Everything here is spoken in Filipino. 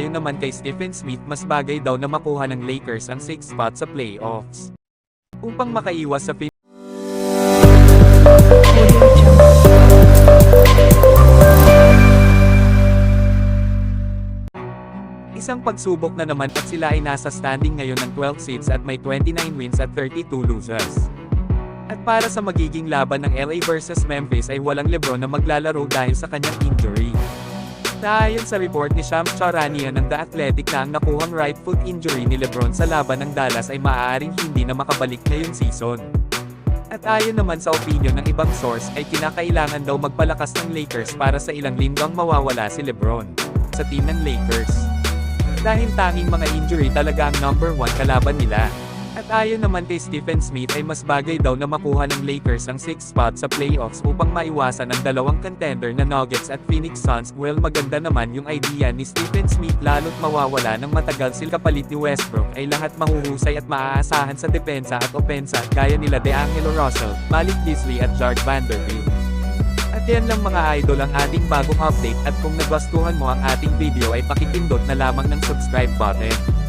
Ayon naman kay Stephen Smith, mas bagay daw na makuha ng Lakers ang 6th spot sa playoffs upang makaiwas sa isang pagsubok na naman at sila ay nasa standing ngayon ng 12 seeds at may 29 wins at 32 losses. At para sa magiging laban ng LA versus Memphis ay walang LeBron na maglalaro dahil sa kanyang injury. Ayon sa report ni Shams Charania ng The Athletic na ang nakuhang right foot injury ni LeBron sa laban ng Dallas ay maaaring hindi na makabalik ngayong season. At ayon naman sa opinion ng ibang source ay kinakailangan daw magpalakas ng Lakers para sa ilang linggong mawawala si LeBron sa team ng Lakers. Dahil tanging mga injury talaga ang number 1 kalaban nila. At ayon naman kay Stephen Smith ay mas bagay daw na makuha ng Lakers ang 6th spot sa playoffs upang maiwasan ang dalawang contender na Nuggets at Phoenix Suns. Well, maganda naman yung idea ni Stephen Smith lalo't mawawala ng matagal sila kapalit ni Westbrook ay lahat mahuhusay at maaasahan sa depensa at opensa gaya nila DeAngelo Russell, Malik Beasley at Jarred Vanderbilt. At yan lang mga idol ang ating bagong update at kung nagustuhan mo ang ating video ay pakipindot na lamang ng subscribe button.